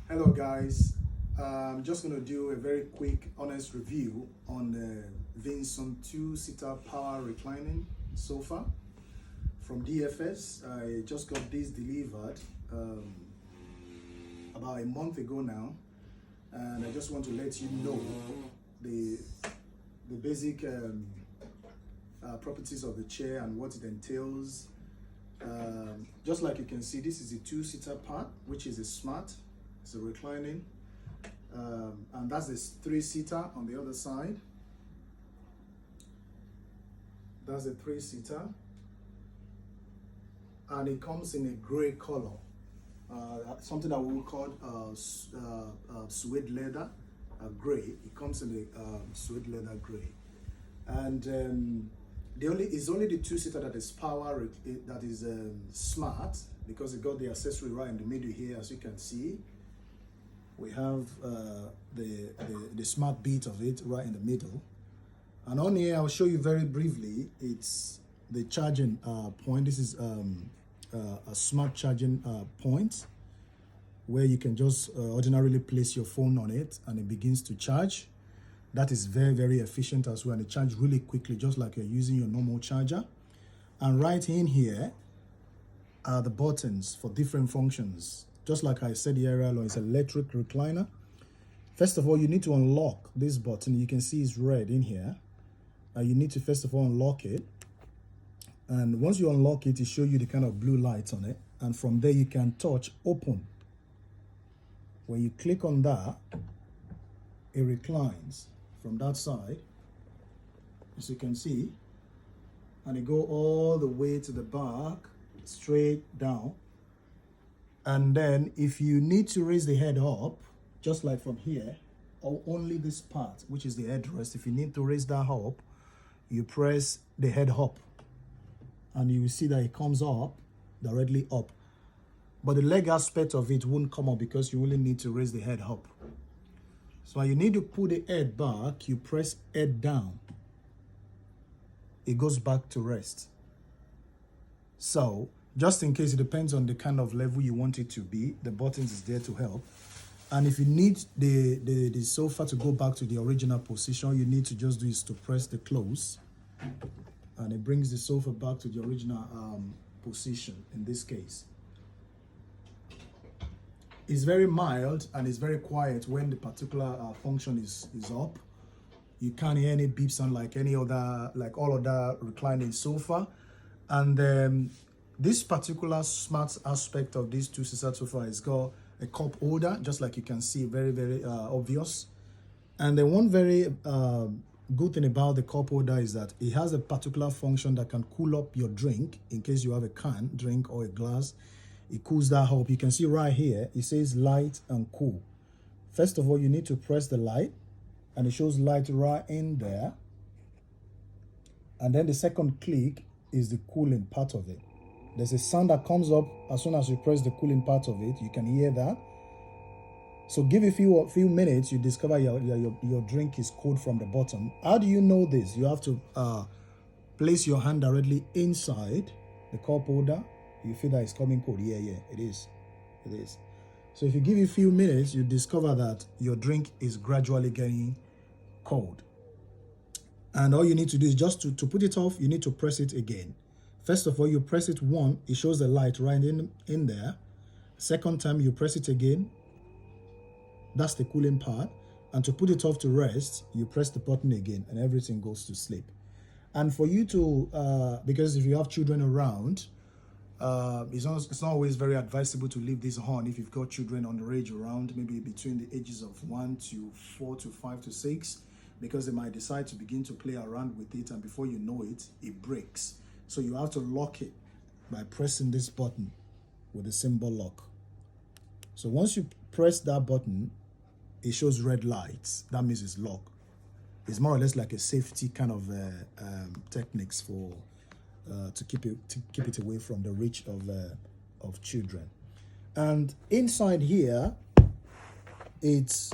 Hello guys, I'm just going to do a very quick honest review on the Vinson 2-seater power reclining sofa from DFS. I just got this delivered about a month ago now, and I just want to let you know the basic properties of the chair and what it entails. Just like you can see, this is a 2-seater part, which is a smart. It's a reclining, and that's this 3-seater on the other side. That's a 3-seater, and it comes in a gray color, something that we will call suede leather gray. It comes in a suede leather gray, and it's only the 2-seater that is power, that is smart, because it got the accessory right in the middle here, as you can see. We have the smart bit of it right in the middle, and on here I'll show you very briefly. It's the charging point. This is a smart charging point where you can just ordinarily place your phone on it and it begins to charge. That is very efficient as well, and it charges really quickly, just like you're using your normal charger. And right in here are the buttons for different functions. Just like I said earlier on, it's an electric recliner. First of all, you need to unlock this button. You can see it's red in here. You need to first of all unlock it. And once you unlock it, it shows you the kind of blue lights on it. And from there, you can touch open. When you click on that, it reclines from that side, as you can see. And it goes all the way to the back, straight down. And then if you need to raise the head up, just like from here, or only this part, which is the headrest, if you need to raise that up, you press the head up, and you will see that it comes up, directly up. But the leg aspect of it won't come up because you only need to raise the head up. So when you need to put the head back, you press head down. It goes back to rest. So just in case, it depends on the kind of level you want it to be, the buttons is there to help. And if you need the sofa to go back to the original position, you need to just do is to press the close, and it brings the sofa back to the original position in this case. It's very mild and it's very quiet when the particular function is up. You can't hear any beep sound like any other, like all other reclining sofa. And this particular smart aspect of this 2-seater sofa has got a cup holder, just like you can see, very obvious. And then one very good thing about the cup holder is that it has a particular function that can cool up your drink in case you have a can drink or a glass. It cools that up. You can see right here, it says light and cool. First of all, you need to press the light, and it shows light right in there. And then the second click is the cooling part of it. There's a sound that comes up as soon as you press the cooling part of it. You can hear that. So give it a few minutes, you discover your drink is cold from the bottom. How do you know this? You have to place your hand directly inside the cup holder. You feel that it's coming cold. Yeah, it is. It is. So if you give it a few minutes, you discover that your drink is gradually getting cold. And all you need to do is just to put it off, you need to press it again. First of all, you press it once, it shows the light right in there. Second time, you press it again. That's the cooling part. And to put it off to rest, you press the button again and everything goes to sleep. And for you to, because if you have children around, it's not always very advisable to leave this on if you've got children underage around, maybe between the ages of 1 to 4 to 5 to 6, because they might decide to begin to play around with it, and before you know it, it breaks. So you have to lock it by pressing this button with the symbol lock. So once you press that button, it shows red lights. That means it's locked. It's more or less like a safety kind of techniques for to keep it away from the reach of children. And inside here, it's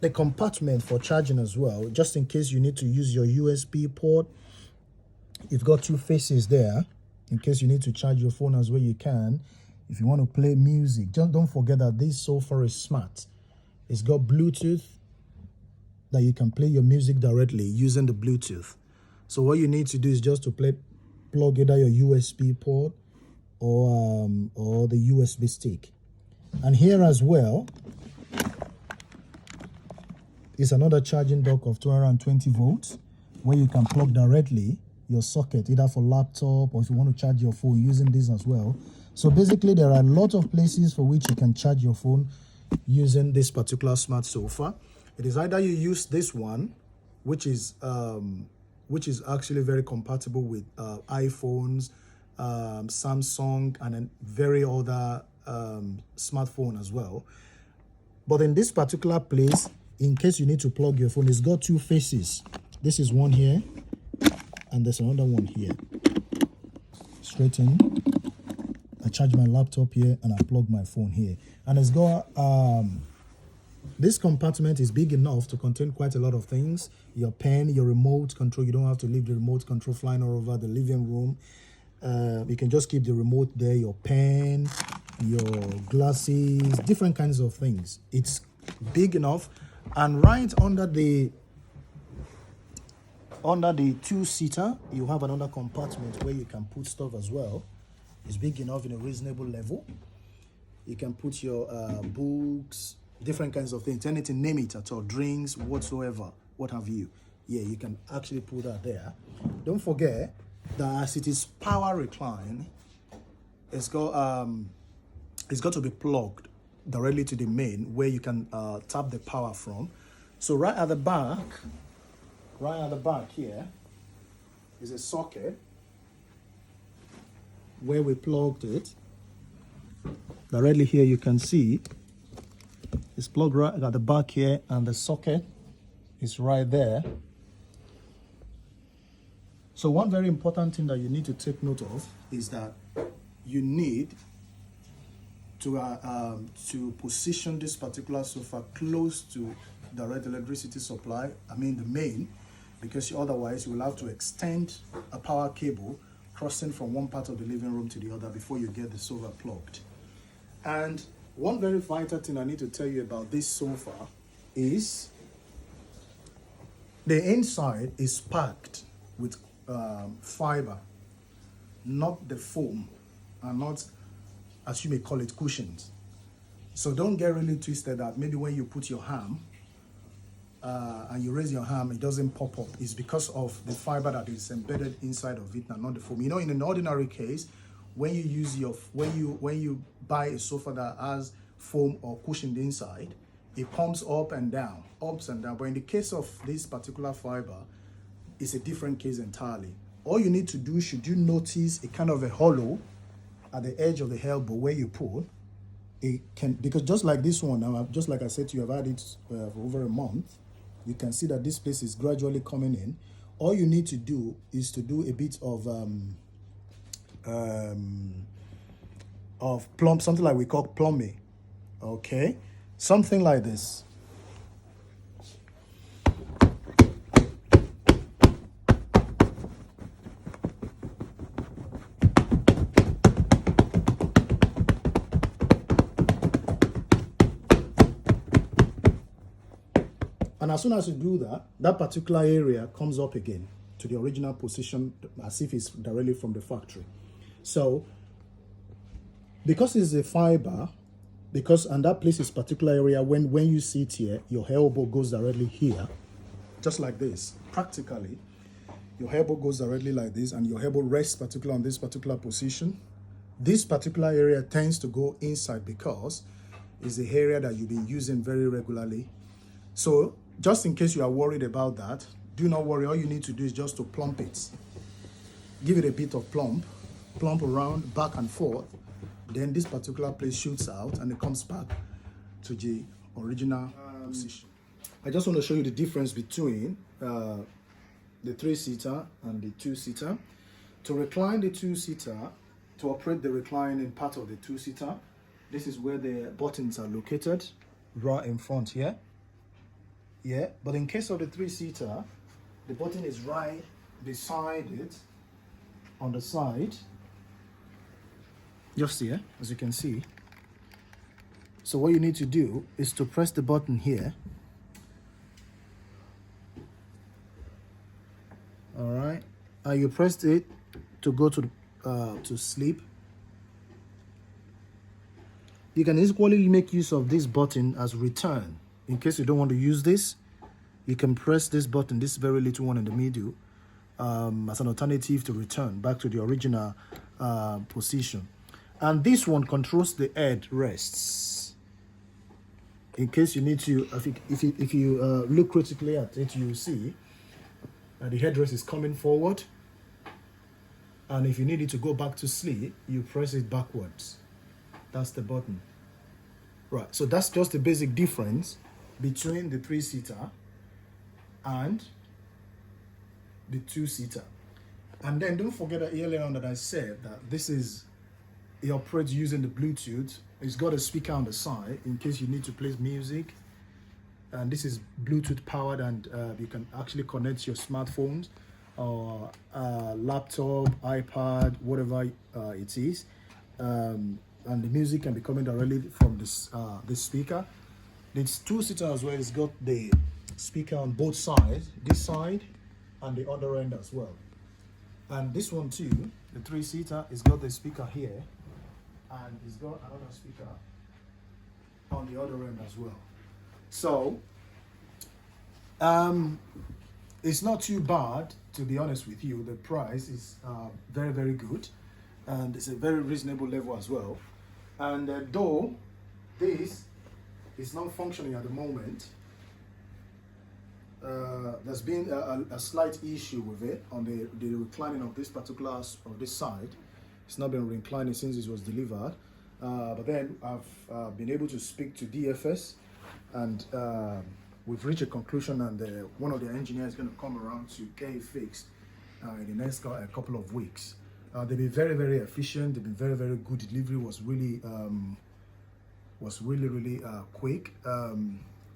the compartment for charging as well, just in case you need to use your USB port. You've got two faces there in case you need to charge your phone as well. You can If you want to play music, just don't forget that this sofa is smart. It's got Bluetooth that you can play your music directly using the Bluetooth. So what you need to do is just to plug either your USB port or the USB stick. And here as well is another charging dock of 220 volts where you can plug directly your socket either for laptop or if you want to charge your phone using this as well. So basically there are a lot of places for which you can charge your phone using this particular smart sofa. It is either you use this one, which is actually very compatible with iPhones, Samsung, and then very other smartphone as well. But in this particular place, in case you need to plug your phone, it's got two faces. This is one here, and there's another one here. Straight in. I charge my laptop here, and I plug my phone here. And it's got this compartment is big enough to contain quite a lot of things. Your pen, your remote control. You don't have to leave the remote control flying all over the living room. You can just keep the remote there. Your pen, your glasses, different kinds of things. It's big enough. And right under the two-seater, you have another compartment where you can put stuff as well. It's big enough in a reasonable level. You can put your books, different kinds of things, anything, name it at all, drinks, whatsoever, what have you. Yeah, you can actually put that there. Don't forget that as it is power recline, it's got to be plugged directly to the main where you can tap the power from. So right at the back here is a socket where we plugged it. Directly here you can see it's plugged right at the back here, and the socket is right there. So one very important thing that you need to take note of is that you need to position this particular sofa close to direct electricity supply, I mean the main, because otherwise you will have to extend a power cable crossing from one part of the living room to the other before you get the sofa plugged. And one very vital thing I need to tell you about this sofa is the inside is packed with fiber, not the foam, and not, as you may call it, cushions. So don't get really twisted that maybe when you put your arm and you raise your arm, it doesn't pop up. It's because of the fiber that is embedded inside of it and not the foam. You know, in an ordinary case, when you use when you buy a sofa that has foam or cushion inside, it pumps up and down, ups and down. But in the case of this particular fiber, it's a different case entirely. All you need to do, should you notice a kind of a hollow at the edge of the elbow where you pull, it can, because just like this one, now, just like I said to you, I've had it for over a month. You can see that this place is gradually coming in. All you need to do is to do a bit of plumb, something like we call plumbing, okay? Something like this. And as soon as you do that, that particular area comes up again to the original position as if it's directly from the factory. So, because it's a fiber, and that place is particular area, when you sit here, your elbow goes directly here, just like this. Practically, your elbow goes directly like this, and your elbow rests particularly on this particular position. This particular area tends to go inside because it's the area that you'll be using very regularly. So, just in case you are worried about that, do not worry. All you need to do is just to plump it. Give it a bit of plump around, back and forth. Then this particular place shoots out and it comes back to the original position. I just want to show you the difference between the 3-seater and the 2-seater. To recline the 2-seater, to operate the reclining part of the 2-seater, this is where the buttons are located, right in front here. Yeah, but in case of the 3-seater, the button is right beside it on the side. just here, as you can see. So what you need to do is to press the button here. All right, you pressed it to go to sleep. You can equally make use of this button as return. In case you don't want to use this, you can press this button, this very little one in the middle, as an alternative to return back to the original position. And this one controls the head rests. In case you need to, if you look critically at it, you will see the headrest is coming forward. And if you need it to go back to sleep, you press it backwards. That's the button. Right, so that's just the basic difference between the 3-seater and the 2-seater. And then don't forget that earlier on that I said that this is, it operates using the Bluetooth. It's got a speaker on the side in case you need to play music. And this is Bluetooth powered, and you can actually connect your smartphones or laptop, iPad, whatever it is. And the music can be coming directly from this speaker. It's 2-seater as well. It's got the speaker on both sides, this side and the other end as well. And this one too, the 3-seater, it's got the speaker here, and it's got another speaker on the other end as well. So it's not too bad, to be honest with you. The price is very, very good, and it's a very reasonable level as well. And though this is not functioning at the moment, there's been a slight issue with it on the reclining of this particular, of this side. It's not been reclining since it was delivered, but then I've been able to speak to DFS, and we've reached a conclusion, and one of the engineers is going to come around to get it fixed in the next couple of weeks. They've been very, very efficient. They've been very, very good. Delivery was really quick.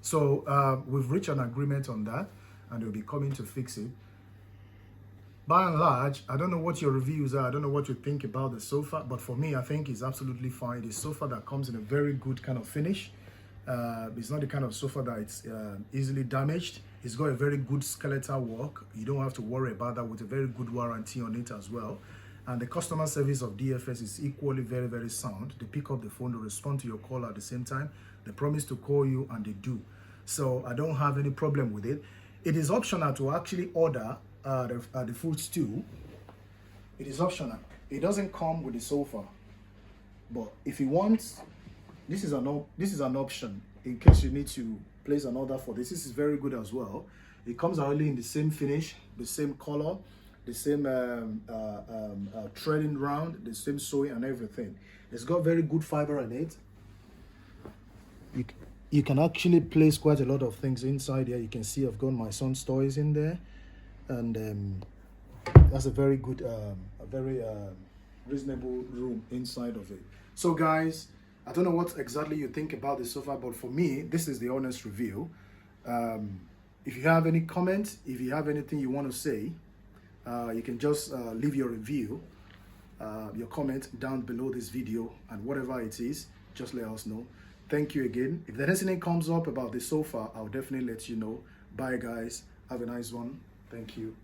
So we've reached an agreement on that, and they'll be coming to fix it. By and large, I don't know what your reviews are. I don't know what you think about the sofa, but for me, I think it's absolutely fine. It's a sofa that comes in a very good kind of finish. It's not the kind of sofa that it's easily damaged. It's got a very good skeletal work. You don't have to worry about that, with a very good warranty on it as well. And the customer service of DFS is equally very, very sound. They pick up the phone, they respond to your call at the same time. They promise to call you, and they do. So I don't have any problem with it. It is optional to actually order the food stew. It is optional. It doesn't come with the sofa. But if you want, this is an option in case you need to place an order for this. This is very good as well. It comes already in the same finish, the same color, the same threading round, the same sewing and everything. It's got very good fiber in it. You can actually place quite a lot of things inside here. You can see I've got my son's toys in there, and that's a very good, reasonable room inside of it. So guys, I don't know what exactly you think about the sofa, but for me, this is the honest review. If you have any comments, if you have anything you want to say, you can just leave your review, your comment down below this video, and whatever it is, just let us know. Thank you again. If there's anything comes up about the sofa, I'll definitely let you know. Bye guys, have a nice one. Thank you.